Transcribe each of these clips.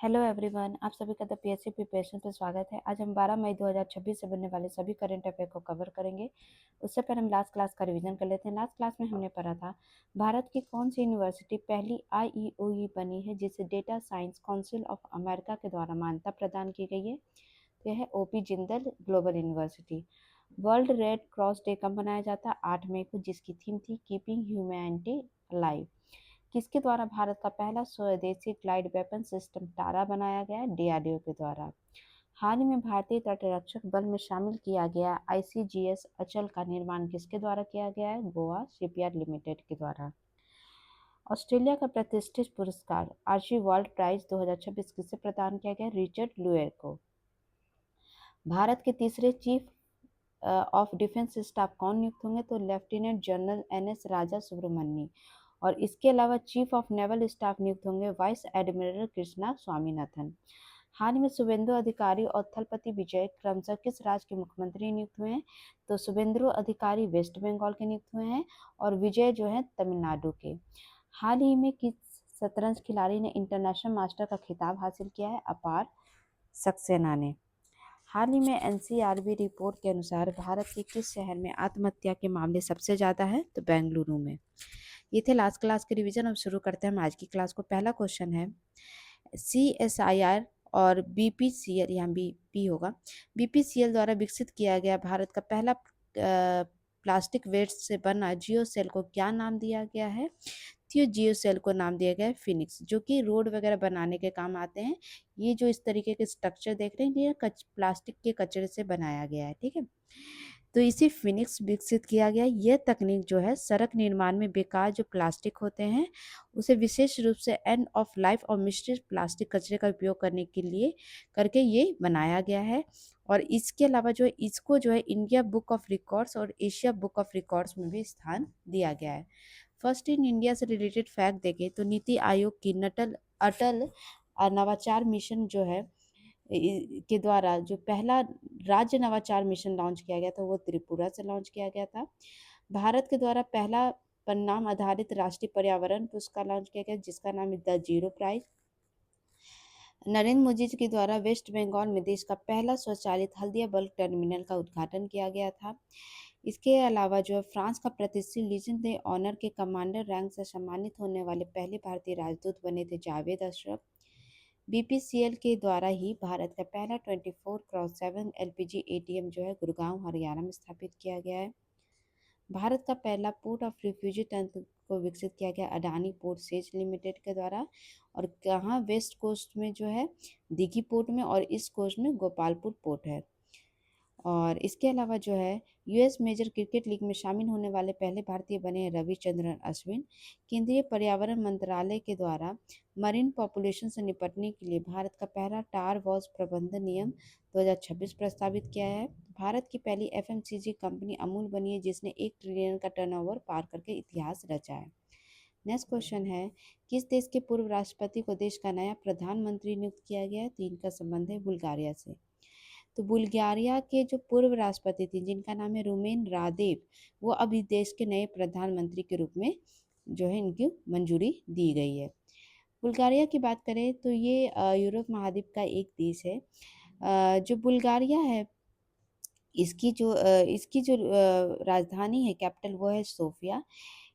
Hello everyone, आप सभी का द पीएससी प्रिपरेशन पर स्वागत है। आज हम 12 मई 2026 से बनने वाले सभी करंट अफेयर को कवर करेंगे। उससे पहले हम लास्ट क्लास का रिवीजन कर लेते हैं। लास्ट क्लास में हमने पढ़ा था भारत की कौन सी यूनिवर्सिटी पहली आईईओई बनी है जिसे data science council of America के द्वारा मान्यता प्रदान की गई है। तो यह है OP Jindal global university. World red cross day कब मनाया जाता है? 8 मई को, जिसकी थीम थी कीपिंग ह्यूमैनिटी अलाइव। किसके द्वारा भारत का पहला स्वदेशी ग्लाइड वेपन सिस्टम तारा बनाया गया? डीआरडीओ के द्वारा। हाल ही में भारतीय तटरक्षक बल में शामिल किया गया आईसीजीएस अचल का निर्माण किसके द्वारा किया गया है? गोवा शिपयार्ड लिमिटेड के द्वारा। ऑस्ट्रेलिया का प्रतिष्ठित पुरस्कार आर्ची वर्ल्ड प्राइज 2026 किसे प्रदान किया गया? रिचर्ड लुएर को। भारत के तीसरे चीफ ऑफ डिफेंस स्टाफ कौन नियुक्त होंगे? तो लेफ्टिनेंट जनरल एनएस राजा सुब्रमण्यम। और इसके अलावा चीफ ऑफ नेवल स्टाफ नियुक्त होंगे वाइस एडमिरल कृष्णा स्वामीनाथन। हाल ही में शुभेंदु अधिकारी और थलपति विजय क्रमशः किस राज्य के मुख्यमंत्री नियुक्त हुए हैं? तो शुभेंदु अधिकारी वेस्ट बंगाल के नियुक्त हुए हैं और विजय जो है तमिलनाडु के। हाल ही में किस शतरंज खिलाड़ी ने इंटरनेशनल मास्टर का खिताब हासिल किया है? अपार सक्सेना ने। हाल ही में एनसीआरबी रिपोर्ट के अनुसार भारत के किस शहर में आत्महत्या के मामले सबसे ज़्यादा है? तो बेंगलुरु में। ये थे लास्ट क्लास के रिवीजन। अब शुरू करते हैं हम आज की क्लास को। पहला क्वेश्चन है CSIR और BPCL, यहाँ BP होगा, BPCL द्वारा विकसित किया गया भारत का पहला प्लास्टिक वेस्ट से बना जियो सेल को क्या नाम दिया गया है? तो जियो सेल को नाम दिया गया है फिनिक्स, जो कि रोड वगैरह बनाने के काम आते हैं। ये जो इस तरीके के स्ट्रक्चर देख रहे हैं ये प्लास्टिक के कचरे से बनाया गया है, ठीक है। तो इसे फिनिक्स विकसित किया गया। यह तकनीक जो है सड़क निर्माण में बेकार जो प्लास्टिक होते हैं उसे विशेष रूप से एंड ऑफ लाइफ और मिश्रित प्लास्टिक कचरे का उपयोग करने के लिए करके ये बनाया गया है। और इसके अलावा जो है इसको जो है इंडिया बुक ऑफ रिकॉर्ड्स और एशिया बुक ऑफ रिकॉर्ड्स में भी स्थान दिया गया है। फर्स्ट इन इंडिया से रिलेटेड फैक्ट देखें तो नीति आयोग की अटल नवाचार मिशन जो है के द्वारा जो पहला राज्य नवाचार मिशन लॉन्च किया गया था वो त्रिपुरा से लॉन्च किया गया था। भारत के द्वारा पहला परिणाम आधारित राष्ट्रीय पर्यावरण पुरस्कार लॉन्च किया गया जिसका नाम है the zero prize. Narendra Modi ji के द्वारा वेस्ट बंगाल में देश का पहला स्वचालित हल्दिया बल्क टर्मिनल का उद्घाटन किया गया था। इसके अलावा जो है फ्रांस का प्रतिष्ठित लीजन दे ऑनर के कमांडर रैंक से सम्मानित होने वाले पहले भारतीय राजदूत बने थे जावेद अशरफ। बीपीसीएल के द्वारा ही भारत का पहला 24x7 एलपीजी एटीएम जो है गुड़गांव हरियाणा में स्थापित किया गया है। भारत का पहला पोर्ट ऑफ रिफ्यूजी तंत्र को विकसित किया गया अडानी पोर्ट सेज लिमिटेड के द्वारा। और कहाँ? वेस्ट कोस्ट में जो है दिघी पोर्ट में और ईस्ट कोस्ट में गोपालपुर पोर्ट है। और इसके अलावा जो है यूएस मेजर क्रिकेट लीग में शामिल होने वाले पहले भारतीय बने हैं रविचंद्रन अश्विन। केंद्रीय पर्यावरण मंत्रालय के द्वारा मरीन पॉपुलेशन से निपटने के लिए भारत का पहला टार वॉज प्रबंधन नियम 2026 प्रस्तावित किया है। भारत की पहली एफएमसीजी कंपनी अमूल बनी है जिसने 1 ट्रिलियन का टर्नओवर पार करके इतिहास रचा है। नेक्स्ट क्वेश्चन है किस देश के पूर्व राष्ट्रपति को देश का नया प्रधानमंत्री नियुक्त किया गया है? तो इनका संबंध है बुल्गारिया से। तो बुल्गारिया के जो पूर्व राष्ट्रपति थे जिनका नाम है रुमेन रादेव, वो अभी देश के नए प्रधानमंत्री के रूप में जो है इनकी मंजूरी दी गई है। बुल्गारिया की बात करें तो ये यूरोप महाद्वीप का एक देश है। जो बुल्गारिया है इसकी जो राजधानी है, कैपिटल, वो है सोफिया।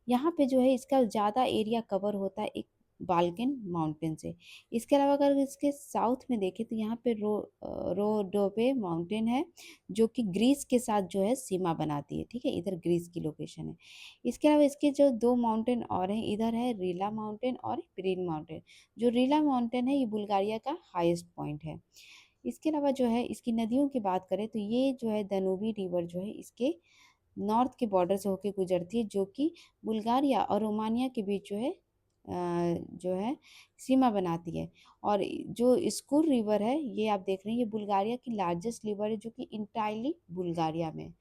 यहाँ पे जो है इसका ज़्यादा एरिया कवर होता है एक बाल्कन माउंटेन से। इसके अलावा अगर इसके साउथ में देखें तो यहाँ पे रोडोबे माउंटेन है जो कि ग्रीस के साथ जो है सीमा बनाती है, ठीक है। इधर ग्रीस की लोकेशन है। इसके अलावा इसके जो 2 माउंटेन और हैं, इधर है रीला माउंटेन और पिरिन माउंटेन। जो रीला माउंटेन है ये बुल्गारिया का हाईएस्ट पॉइंट है। इसके अलावा जो है इसकी नदियों की बात करें तो ये जो है दानुबी रिवर जो है इसके नॉर्थ के बॉर्डर से होकर गुजरती है जो कि बुल्गारिया और रोमानिया के बीच जो है सीमा बनाती है। और जो स्कूर रिवर है ये आप देख रहे हैं ये बुल्गारिया की लार्जेस्ट रिवर है जो कि इंटायरली बुल्गारिया में।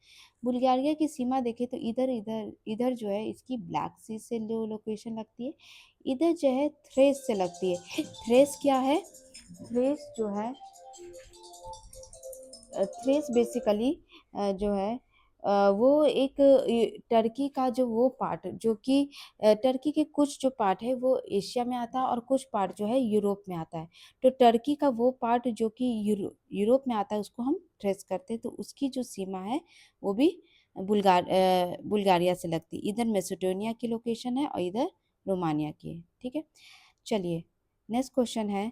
बुल्गारिया की सीमा देखें तो इधर इधर इधर जो है इसकी ब्लैक सी से लोकेशन लगती है, इधर जो है थ्रेस से लगती है। थ्रेस क्या है? थ्रेस जो है थ्रेस बेसिकली जो है वो एक टर्की का जो वो पार्ट जो कि टर्की के कुछ जो पार्ट है वो एशिया में आता है और कुछ पार्ट जो है यूरोप में आता है। तो टर्की का वो पार्ट जो कि यूरोप में आता है उसको हम ट्रेस करते हैं, तो उसकी जो सीमा है वो भी बुल्गारिया से लगती है। इधर मैसेडोनिया की लोकेशन है और इधर रोमानिया की है। ठीक है, चलिए नेक्स्ट क्वेश्चन है,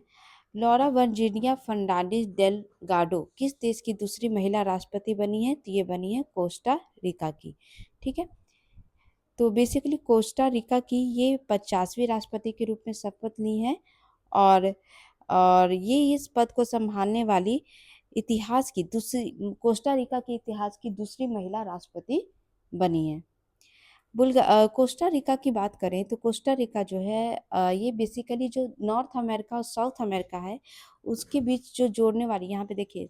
लॉरा वर्जीनिया फर्नांडिस डेल गाडो किस देश की दूसरी महिला राष्ट्रपति बनी है? तो ये बनी है कोस्टा रिका की। ठीक है, तो बेसिकली कोस्टा रिका की ये 50वीं राष्ट्रपति के रूप में शपथ ली है और ये इस पद को संभालने वाली इतिहास की दूसरी कोस्टा रिका के इतिहास की दूसरी महिला राष्ट्रपति बनी है। कोस्टा रिका की बात करें तो कोस्टा रिका जो है ये बेसिकली जो नॉर्थ अमेरिका और साउथ अमेरिका है उसके बीच जो जोड़ने वाली, यहाँ पे देखिए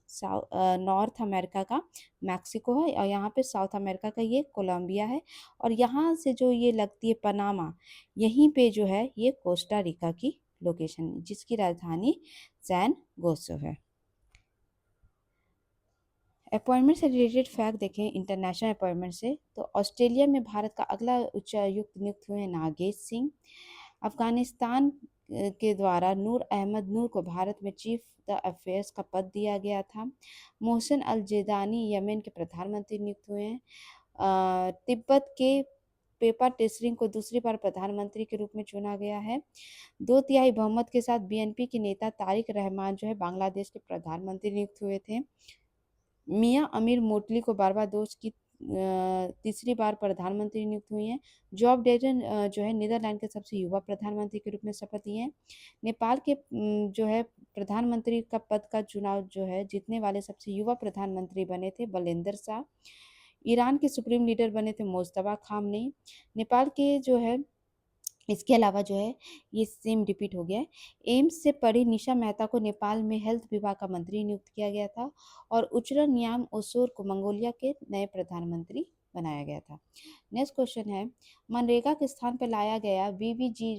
नॉर्थ अमेरिका का मैक्सिको है और यहाँ पे साउथ अमेरिका का ये कोलंबिया है और यहाँ से जो ये लगती है पनामा, यहीं पे जो है ये कोस्टा रिका की लोकेशन है जिसकी राजधानी सैन गोसो है। अपॉइंटमेंट से रिलेटेड फैक्ट देखें इंटरनेशनल अपॉइंटमेंट से, तो ऑस्ट्रेलिया में भारत का अगला उच्चायुक्त नियुक्त हुए नागेश सिंह। अफगानिस्तान के द्वारा नूर अहमद नूर को भारत में चीफ द अफेयर्स का पद दिया गया था। मोहसिन अल जेदानी यमन के प्रधानमंत्री नियुक्त हुए हैं। तिब्बत के पेपा टेसरिंग को दूसरी बार प्रधानमंत्री के रूप में चुना गया है। 2/3 बहुमत के साथ बीएनपी के नेता तारिक रहमान जो है बांग्लादेश के प्रधानमंत्री नियुक्त हुए थे। मियां अमीर मोटली को बारबाडोस की तीसरी बार प्रधानमंत्री नियुक्त हुई हैं। जॉब डेटन जो है नीदरलैंड के सबसे युवा प्रधानमंत्री के रूप में शपथ लिए हैं। नेपाल के जो है प्रधानमंत्री का पद का चुनाव जो है जीतने वाले सबसे युवा प्रधानमंत्री बने थे बलेंद्र शाह। ईरान के सुप्रीम लीडर बने थे मोस्तफा खामनेई। नेपाल के जो है इसके अलावा जो है ये सेम रिपीट हो गया है। एम्स से पढ़ी निशा मेहता को नेपाल में हेल्थ विभाग का मंत्री नियुक्त किया गया था और उचरन नियाम ओसोर को मंगोलिया के नए प्रधानमंत्री बनाया गया था। नेक्स्ट क्वेश्चन है, मनरेगा के स्थान पर लाया गया वीवीजी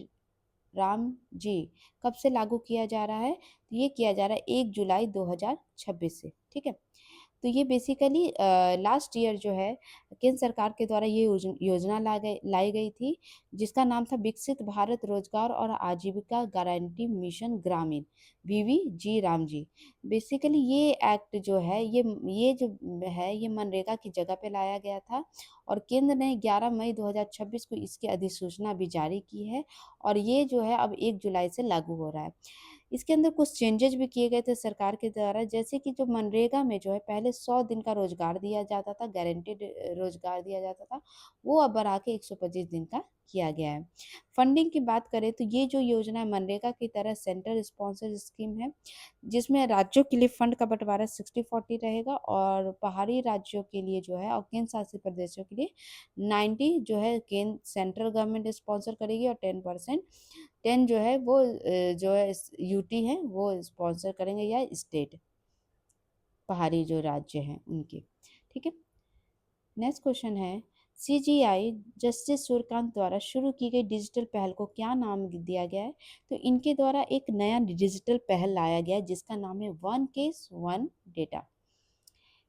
राम जी कब से लागू किया जा रहा है? तो ये किया जा रहा है 1 जुलाई 2026 से। ठीक है, तो ये बेसिकली लास्ट ईयर जो है केंद्र सरकार के द्वारा ये योजना लाई गई थी जिसका नाम था विकसित भारत रोजगार और आजीविका गारंटी मिशन ग्रामीण, वीवी जी राम जी। बेसिकली ये एक्ट जो है ये जो है ये मनरेगा की जगह पे लाया गया था और केंद्र ने 11 मई 2026 को इसकी अधिसूचना भी जारी की है और ये जो है अब 1 जुलाई से लागू हो रहा है। इसके अंदर कुछ चेंजेस भी किए गए थे सरकार के द्वारा, जैसे कि जो मनरेगा में जो है पहले 100 दिन का रोजगार दिया जाता था, गारंटेड रोजगार दिया जाता था, वो अब बढ़ा के 125 दिन का किया गया है। फंडिंग की बात करें तो ये जो योजना है मनरेगा की तरह सेंटर स्पॉन्सर स्कीम है जिसमें राज्यों के लिए फंड का बंटवारा 60-40 रहेगा और पहाड़ी राज्यों के लिए जो है और केंद्र शासित प्रदेशों के लिए 90 जो है केंद्र सेंट्रल गवर्नमेंट स्पॉन्सर करेगी और 10% 10 जो है वो जो है यूटी है वो स्पॉन्सर करेंगे या स्टेट पहाड़ी जो राज्य हैं उनके। ठीक है, नेक्स्ट क्वेश्चन है, सीजीआई जस्टिस सूर्यकांत द्वारा शुरू की गई डिजिटल पहल को क्या नाम दिया गया है? तो इनके द्वारा एक नया डिजिटल पहल लाया गया है जिसका नाम है वन केस वन डेटा।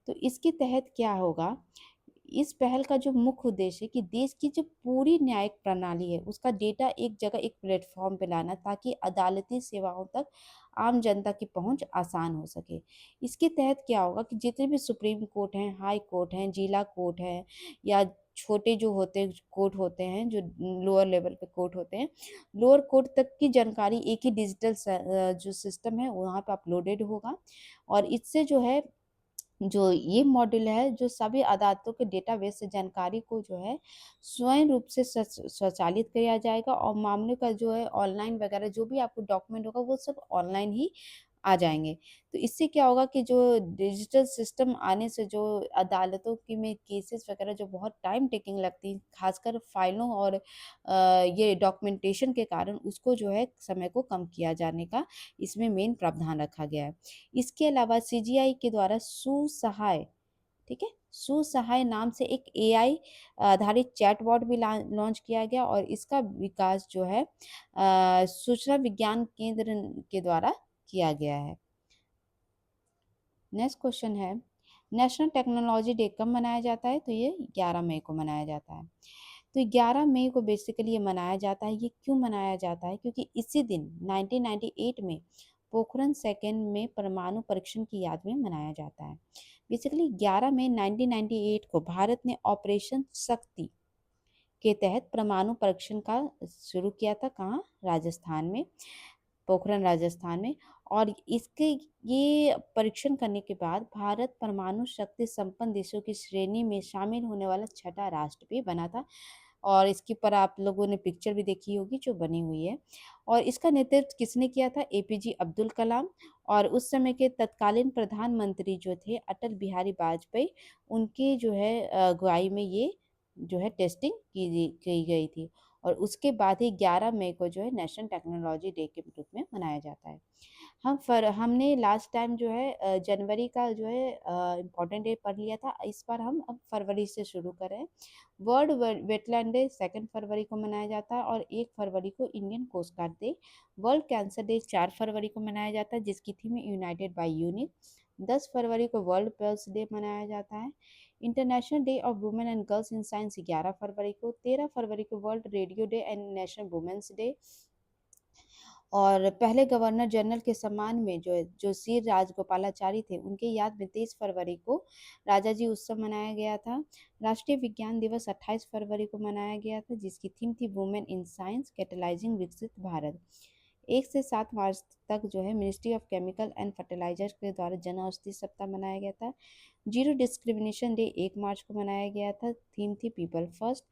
तो इसके तहत क्या होगा, इस पहल का जो मुख्य उद्देश्य है कि देश की जो पूरी न्यायिक प्रणाली है उसका डेटा एक जगह एक प्लेटफॉर्म पे लाना ताकि अदालती सेवाओं तक आम जनता की पहुंच आसान हो सके। इसके तहत क्या होगा कि जितने भी सुप्रीम कोर्ट हैं, हाई कोर्ट हैं, जिला कोर्ट हैं या छोटे जो होते कोर्ट होते हैं जो लोअर लेवल पे कोर्ट होते हैं, लोअर कोर्ट तक की जानकारी एक ही डिजिटल जो सिस्टम है वहाँ पे अपलोडेड होगा और इससे जो है जो ये मॉड्यूल है जो सभी अदालतों के डेटाबेस से जानकारी को जो है स्वयं रूप से स्वचालित किया जाएगा और मामले का जो है ऑनलाइन वगैरह जो भी आपको डॉक्यूमेंट होगा वो सब ऑनलाइन ही आ जाएंगे। तो इससे क्या होगा कि जो डिजिटल सिस्टम आने से जो अदालतों की में केसेस वगैरह जो बहुत टाइम टेकिंग लगती है खासकर फाइलों और ये डॉक्यूमेंटेशन के कारण उसको जो है समय को कम किया जाने का इसमें मेन प्रावधान रखा गया है। इसके अलावा सीजीआई के द्वारा सुसहाय, ठीक है, सुसहाय नाम से एक एआई आधारित चैटबॉट भी लॉन्च किया गया और इसका विकास जो है सूचना विज्ञान केंद्र के द्वारा किया गया है। नेक्स्ट क्वेश्चन है, नेशनल टेक्नोलॉजी डे कब मनाया जाता है? तो ये 11 मई को मनाया जाता है। तो 11 मई को बेसिकली ये मनाया जाता है। ये क्यों मनाया जाता है? क्योंकि इसी दिन 1998 में पोखरण सेकंड में परमाणु परीक्षण की याद में मनाया जाता है। बेसिकली 11 मई 1998 को भारत ने ऑपरेशन शक्ति के तहत परमाणु परीक्षण का शुरू किया था। कहाँ? राजस्थान में, पोखरण राजस्थान में। और इसके ये परीक्षण करने के बाद भारत परमाणु शक्ति संपन्न देशों की श्रेणी में शामिल होने वाला छठा राष्ट्र भी बना था। और इसके पर आप लोगों ने पिक्चर भी देखी होगी जो बनी हुई है। और इसका नेतृत्व किसने किया था? एपीजे अब्दुल कलाम। और उस समय के तत्कालीन प्रधानमंत्री जो थे अटल बिहारी वाजपेयी, उनके जो है अगुवाई में ये जो है टेस्टिंग की गई थी। और उसके बाद ही 11 मई को जो है नेशनल टेक्नोलॉजी डे के रूप में मनाया जाता है। हमने लास्ट टाइम जो है जनवरी का जो है इम्पोर्टेंट डे पढ़ लिया था। इस बार हम अब फरवरी से शुरू करें। वर्ल्ड वेटलैंड डे 2 फरवरी को मनाया जाता है। और 1 फरवरी को Indian coast guard day. World cancer day 4 फरवरी को मनाया जाता है, जिसकी थीम है यूनाइटेड बाय यूनिक। 10 फरवरी को वर्ल्ड पर्ल्स डे मनाया जाता है। International day of women and girls in science 11 फरवरी को। 13 फरवरी को world radio day and national women's day. और पहले गवर्नर जनरल के सम्मान में जो सी राजगोपालाचारी थे, उनके याद में 23 फरवरी को राजा जी उत्सव मनाया गया था। राष्ट्रीय विज्ञान दिवस 28 फरवरी को मनाया गया था, जिसकी थीम थी वुमेन इन साइंस कैटलाइजिंग विकसित भारत। 1 से 7 मार्च तक जो है ministry of chemical and fertilizer के द्वारा जन औषधि सप्ताह मनाया गया था। जीरो डिस्क्रिमिनेशन डे 1 मार्च को मनाया गया था, थीम थी people first.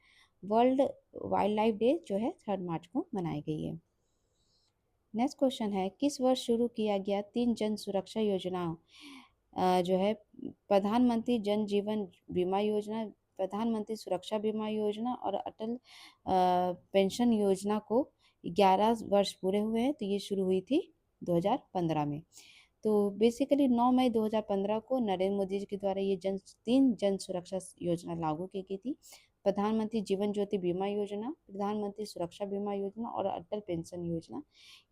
World wild life day जो है 3 मार्च को मनाई गई है। नेक्स्ट क्वेश्चन है, किस वर्ष शुरू किया गया 3 जन सुरक्षा योजनाओं जो है प्रधानमंत्री जन जीवन बीमा योजना, प्रधानमंत्री सुरक्षा बीमा योजना और अटल पेंशन योजना को 11 वर्ष पूरे हुए हैं। तो ये शुरू हुई थी 2015 में। तो बेसिकली 9 मई 2015 को नरेंद्र मोदी जी के द्वारा ये 3 जन सुरक्षा योजना लागू की गई थी। प्रधानमंत्री जीवन ज्योति बीमा योजना, प्रधानमंत्री सुरक्षा बीमा योजना और अटल पेंशन योजना।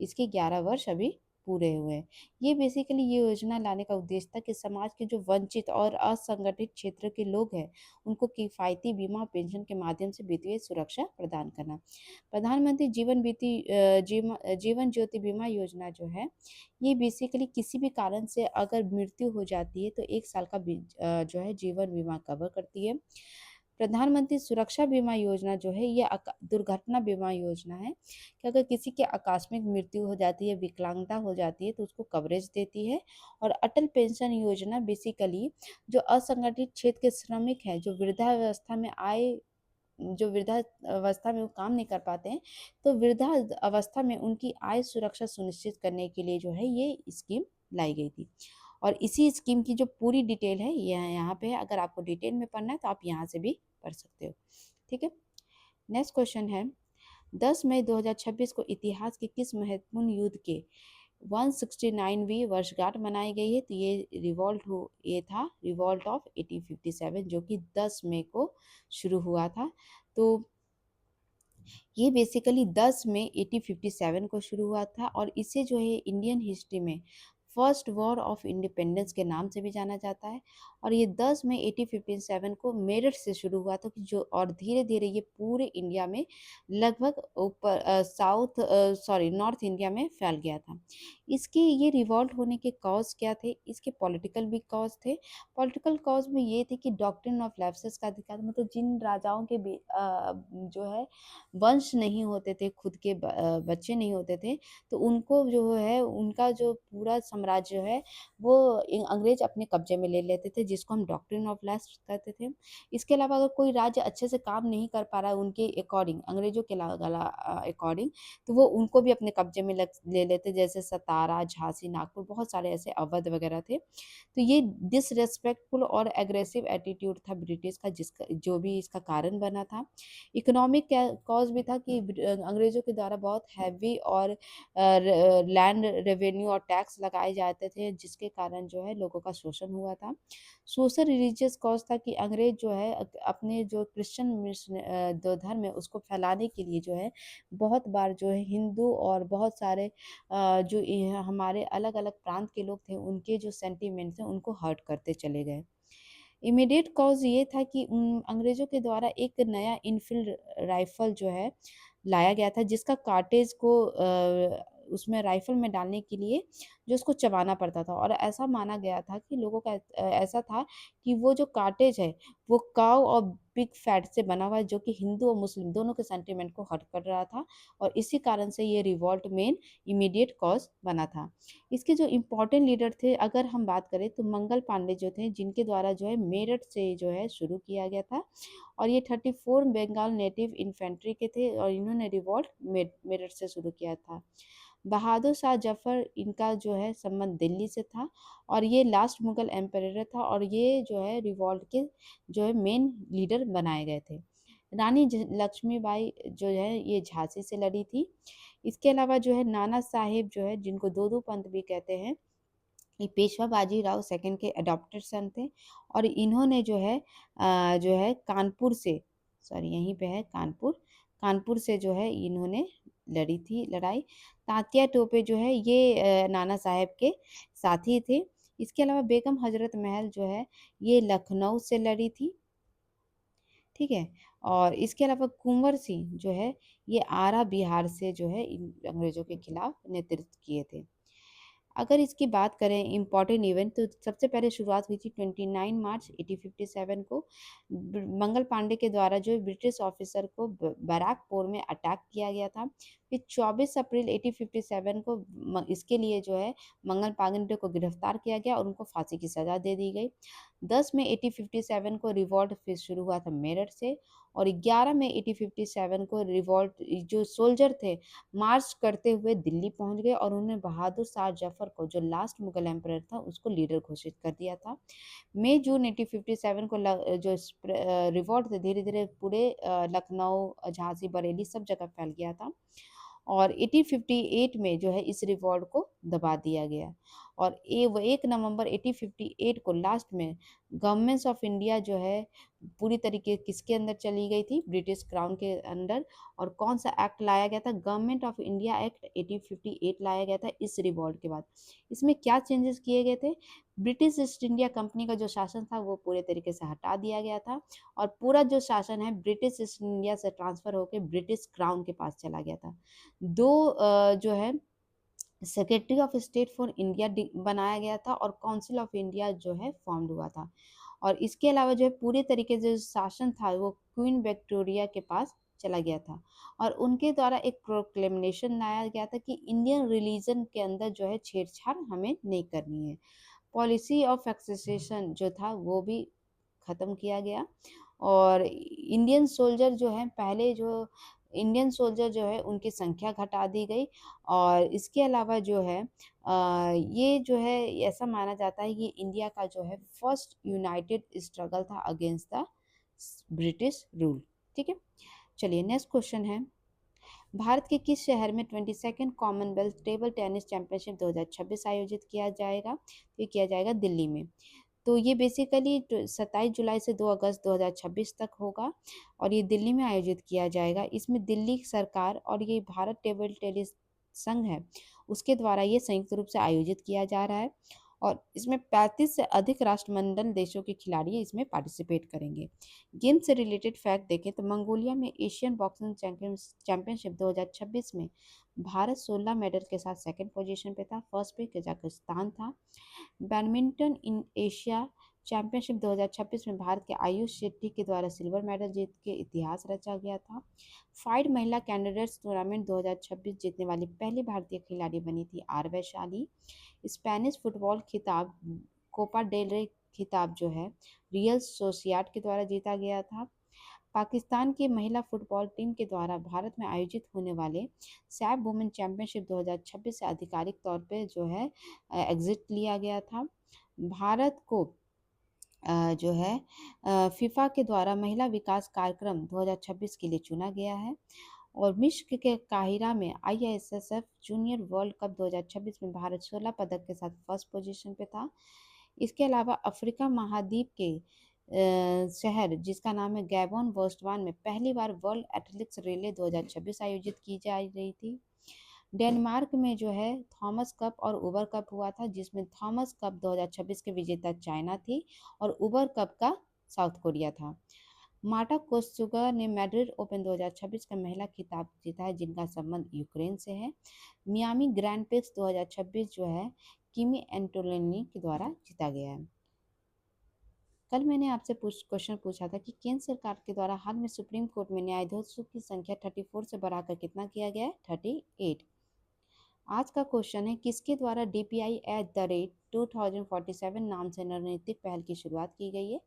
इसके 11 वर्ष अभी पूरे हुए हैं। ये बेसिकली ये योजना लाने का उद्देश्य था कि समाज के जो वंचित और असंगठित क्षेत्र के लोग हैं, उनको किफ़ायती बीमा पेंशन के माध्यम से वित्तीय सुरक्षा प्रदान करना। प्रधानमंत्री जीवन ज्योति बीमा योजना जो है, ये बेसिकली किसी भी कारण से अगर मृत्यु हो जाती है तो 1 साल का जो है जीवन बीमा कवर करती है। प्रधानमंत्री सुरक्षा बीमा योजना जो है ये दुर्घटना बीमा योजना है कि अगर किसी की आकस्मिक मृत्यु हो जाती है, विकलांगता हो जाती है, तो उसको कवरेज देती है। और अटल पेंशन योजना बेसिकली जो असंगठित क्षेत्र के श्रमिक हैं, जो वृद्धावस्था में वो काम नहीं कर पाते हैं, तो वृद्धा अवस्था में उनकी आय सुरक्षा सुनिश्चित करने के लिए जो है ये स्कीम लाई गई थी। और इसी स्कीम की जो पूरी डिटेल है ये यहाँ पे है। अगर आपको डिटेल में पढ़ना है तो आप यहाँ से भी पढ़ सकते हो। ठीक है। नेक्स्ट क्वेश्चन है, 10 मई 2026 को इतिहास के किस महत्वपूर्ण युद्ध के 169वीं वर्षगांठ मनाई गई है? तो ये था रिवॉल्ट ऑफ 1857, जो कि 10 मई को शुरू हुआ था। तो ये बेसिकली 10 मई 1857 को शुरू हुआ था। और इसे जो है इंडियन हिस्ट्री में फर्स्ट वॉर ऑफ इंडिपेंडेंस के नाम से भी जाना जाता है। और ये 10 मई 1857 को मेरठ से शुरू हुआ था कि जो और धीरे धीरे ये पूरे इंडिया में लगभग ऊपर नॉर्थ इंडिया में फैल गया था। इसके ये रिवॉल्ट होने के कॉज क्या थे? इसके पॉलिटिकल भी कॉज थे। पॉलिटिकल कॉज में ये थे कि डॉक्ट्रिन ऑफ लेप्सिस का अधिकार, मतलब जिन राजाओं के जो है वंश नहीं होते थे, खुद के बच्चे नहीं होते थे, तो उनको जो है उनका जो पूरा साम्राज्य है वो अंग्रेज अपने कब्जे में ले लेते थे, जिसको हम डॉक्ट्रिन ऑफ लैप्स कहते थे। इसके अलावा अगर कोई राज्य अच्छे से काम नहीं कर पा रहा है उनके अकॉर्डिंग, अंग्रेजों के अकॉर्डिंग, तो वो उनको भी अपने कब्जे में ले लेते, जैसे सतारा, झांसी, नागपुर, बहुत सारे ऐसे अवध वगैरह थे। तो ये डिसरेस्पेक्टफुल और एग्रेसिव एटीट्यूड था ब्रिटिश का, जिसका जो भी इसका कारण बना था। इकोनॉमिक कॉज भी था कि अंग्रेजों के द्वारा बहुत हैवी और लैंड रेवेन्यू और टैक्स लगाए जाते थे, जिसके कारण जो है लोगों का शोषण हुआ था। सोशल रिलीजियस कॉज था कि अंग्रेज जो है अपने जो क्रिश्चियन जो धर्म है उसको फैलाने के लिए जो है बहुत बार जो है हिंदू और बहुत सारे जो हमारे अलग अलग प्रांत के लोग थे उनके जो सेंटिमेंट्स हैं उनको हर्ट करते चले गए। इमीडिएट कॉज ये था कि अंग्रेज़ों के द्वारा एक नया इनफील्ड राइफ़ल जो है लाया गया था, जिसका कार्टेज को उसमें राइफ़ल में डालने के लिए जो उसको चबाना पड़ता था, और ऐसा माना गया था कि लोगों का ऐसा था कि वो जो कार्टेज है वो काऊ और पिग फैट से बना हुआ है, जो कि हिंदू और मुस्लिम दोनों के सेंटिमेंट को हर्ट कर रहा था, और इसी कारण से ये रिवॉल्ट मेन इमीडिएट कॉज बना था। इसके जो इम्पोर्टेंट लीडर थे, अगर हम बात करें तो मंगल पांडे जो थे, जिनके द्वारा जो है मेरठ से जो है शुरू किया गया था, और ये 34 बंगाल नेटिव इन्फेंट्री के थे, और इन्होंने रिवॉल्ट मेरठ से शुरू किया था। बहादुर शाह जफर, इनका जो है संबंध दिल्ली से था, और ये लास्ट मुगल एम्परर था, और ये जो है रिवॉल्ट के जो है मेन लीडर बनाए गए थे। रानी लक्ष्मीबाई जो है ये झांसी से लड़ी थी। इसके अलावा जो है नाना साहेब जो है, जिनको दो दो पंथ भी कहते हैं, ये पेशवा बाजीराव सेकंड के अडॉप्टेड सन थे, और इन्होंने जो है कानपुर से, सॉरी यहीं पे है कानपुर, कानपुर से जो है इन्होंने लड़ी थी लड़ाई। तात्या टोपे जो है ये नाना साहेब के साथी थे। इसके अलावा बेगम हजरत महल जो है ये लखनऊ से लड़ी थी, ठीक है। और इसके अलावा कुंवर सिंह जो है ये आरा बिहार से जो है इन अंग्रेजों के खिलाफ नेतृत्व किए थे। अगर इसकी बात करें इम्पॉर्टेंट इवेंट, तो सबसे पहले शुरुआत हुई थी 29 मार्च 1857 को, मंगल पांडे के द्वारा जो ब्रिटिश ऑफिसर को बैराकपुर में अटैक किया गया था। फिर 24 अप्रैल 1857 को इसके लिए जो है मंगल पांडे को गिरफ्तार किया गया और उनको फांसी की सजा दे दी गई। 10 मई 1857 को रिवॉल्ट फिर शुरू हुआ था मेरठ से, और 11 मई 1857 को रिवॉल्ट जो सोल्जर थे मार्च करते हुए दिल्ली पहुंच गए, और उन्होंने बहादुर शाह जफर को, जो लास्ट मुगल एम्परर था, उसको लीडर घोषित कर दिया था। मई जून 1857 को जो रिवॉल्ट थे धीरे धीरे पूरे लखनऊ, झांसी, बरेली सब जगह फैल गया था, और 1858 में जो है इस रिवॉल्ट को दबा दिया गया। और 1 नवंबर 1858 को लास्ट में गवर्नमेंट्स ऑफ इंडिया जो है पूरी तरीके किसके अंदर चली गई थी, ब्रिटिश क्राउन के अंदर। और कौन सा एक्ट लाया गया था, गवर्नमेंट ऑफ इंडिया एक्ट 1858 लाया गया था इस रिवॉल्ट के बाद। इसमें क्या चेंजेस किए गए थे, ब्रिटिश ईस्ट इंडिया कंपनी का जो शासन था वो पूरे तरीके से हटा दिया गया था, और पूरा जो शासन है ब्रिटिश ईस्ट इंडिया से ट्रांसफर होकर ब्रिटिश क्राउन के पास चला गया था। दो जो है secretary of state for India बनाया गया था, और काउंसिल ऑफ इंडिया जो है फॉर्म्ड हुआ था। और इसके अलावा जो है पूरी तरीके से जो शासन था वो क्वीन विक्टोरिया के पास चला गया था, और उनके द्वारा एक प्रोक्लेमेशन लाया गया था कि इंडियन रिलीजन के अंदर जो है छेड़छाड़ हमें नहीं करनी है। पॉलिसी ऑफ एक्सेशन जो था वो भी ख़त्म किया गया, और इंडियन सोल्जर जो है उनकी संख्या घटा दी गई। और इसके अलावा जो है ये जो है ऐसा माना जाता है कि इंडिया का जो है फर्स्ट यूनाइटेड स्ट्रगल था अगेंस्ट द ब्रिटिश रूल, ठीक है। चलिए नेक्स्ट क्वेश्चन है, भारत के किस शहर में 22nd Commonwealth table tennis championship 2026 आयोजित किया जाएगा, ये किया जाएगा दिल्ली में। तो ये बेसिकली 27 जुलाई से 2 अगस्त 2026 तक होगा, और ये दिल्ली में आयोजित किया जाएगा। इसमें दिल्ली सरकार और ये भारत टेबल टेनिस संघ है उसके द्वारा ये संयुक्त रूप से आयोजित किया जा रहा है, और इसमें 35 से अधिक राष्ट्रमंडल देशों के खिलाड़ी इसमें पार्टिसिपेट करेंगे। गेम से रिलेटेड फैक्ट देखें तो मंगोलिया में एशियन बॉक्सिंग चैंपियनशिप 2026 में भारत 16 मेडल के साथ सेकंड पोजीशन पे था, फर्स्ट पे कजाकिस्तान था। बैडमिंटन इन एशिया चैंपियनशिप 2026 में भारत के आयुष शेट्टी के द्वारा सिल्वर मेडल जीत के इतिहास रचा गया था। फाइड महिला कैंडिडेट्स टूर्नामेंट 2026 जीतने वाली पहली भारतीय खिलाड़ी बनी थी आर वैशाली। स्पेनिश फुटबॉल खिताब कोपा डेल रे खिताब जो है रियल सोसियाड के द्वारा जीता गया था। पाकिस्तान की महिला फुटबॉल टीम के द्वारा भारत में आयोजित होने वाले सैफ वुमेन चैंपियनशिप 2026 से आधिकारिक तौर पे जो है एग्जिट लिया गया था। भारत को जो है फीफा के द्वारा महिला विकास कार्यक्रम 2026 के लिए चुना गया है। और मिस्र के काहिरा में IISSF जूनियर वर्ल्ड कप 2026 में भारत 16 पदक के साथ फर्स्ट पोजीशन पे था। इसके अलावा अफ्रीका महाद्वीप के शहर जिसका नाम है गैबोन बोस्टवान में पहली बार वर्ल्ड एथलेटिक्स रिले 2026 आयोजित की जा रही थी। डेनमार्क में जो है थॉमस कप और उबर कप हुआ था, जिसमें थॉमस कप 2026 के विजेता चाइना थी और उबर कप का साउथ कोरिया था। मार्टा कोस्चुगा ने मैड्रिड ओपन 2026 का महिला खिताब जीता है, जिनका संबंध यूक्रेन से है। मियामी ग्रैंड प्रिक्स 2026 जो है किमी एंटोलिनी के द्वारा जीता गया है। कल मैंने आपसे क्वेश्चन पूछा था कि केंद्र सरकार के द्वारा हाल में सुप्रीम कोर्ट में न्यायाधीशों की संख्या 34 से बढ़ाकर कितना किया गया है? 38। आज का क्वेश्चन है, किसके द्वारा DPI@2047 नाम से रणनीतिक पहल की शुरुआत की गई है?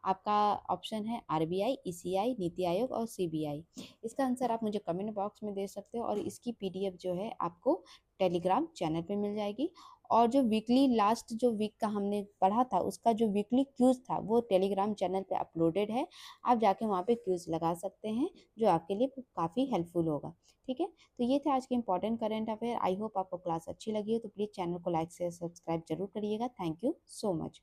आपका ऑप्शन है आरबीआई, ईसीआई, नीति आयोग और सीबीआई। इसका आंसर आप मुझे कमेंट बॉक्स में दे सकते हो और इसकी पीडीएफ जो है आपको टेलीग्राम चैनल पे मिल जाएगी। और जो वीकली लास्ट जो वीक का हमने पढ़ा था उसका जो वीकली क्यूज था वो टेलीग्राम चैनल पे अपलोडेड है, आप जाके वहाँ पे क्यूज लगा सकते हैं जो आपके लिए काफ़ी हेल्पफुल होगा। ठीक है, तो ये थे आज के important current affair. I hope आपको क्लास अच्छी लगी हो, तो प्लीज़ चैनल को लाइक शेयर सब्सक्राइब जरूर करिएगा। Thank you so much.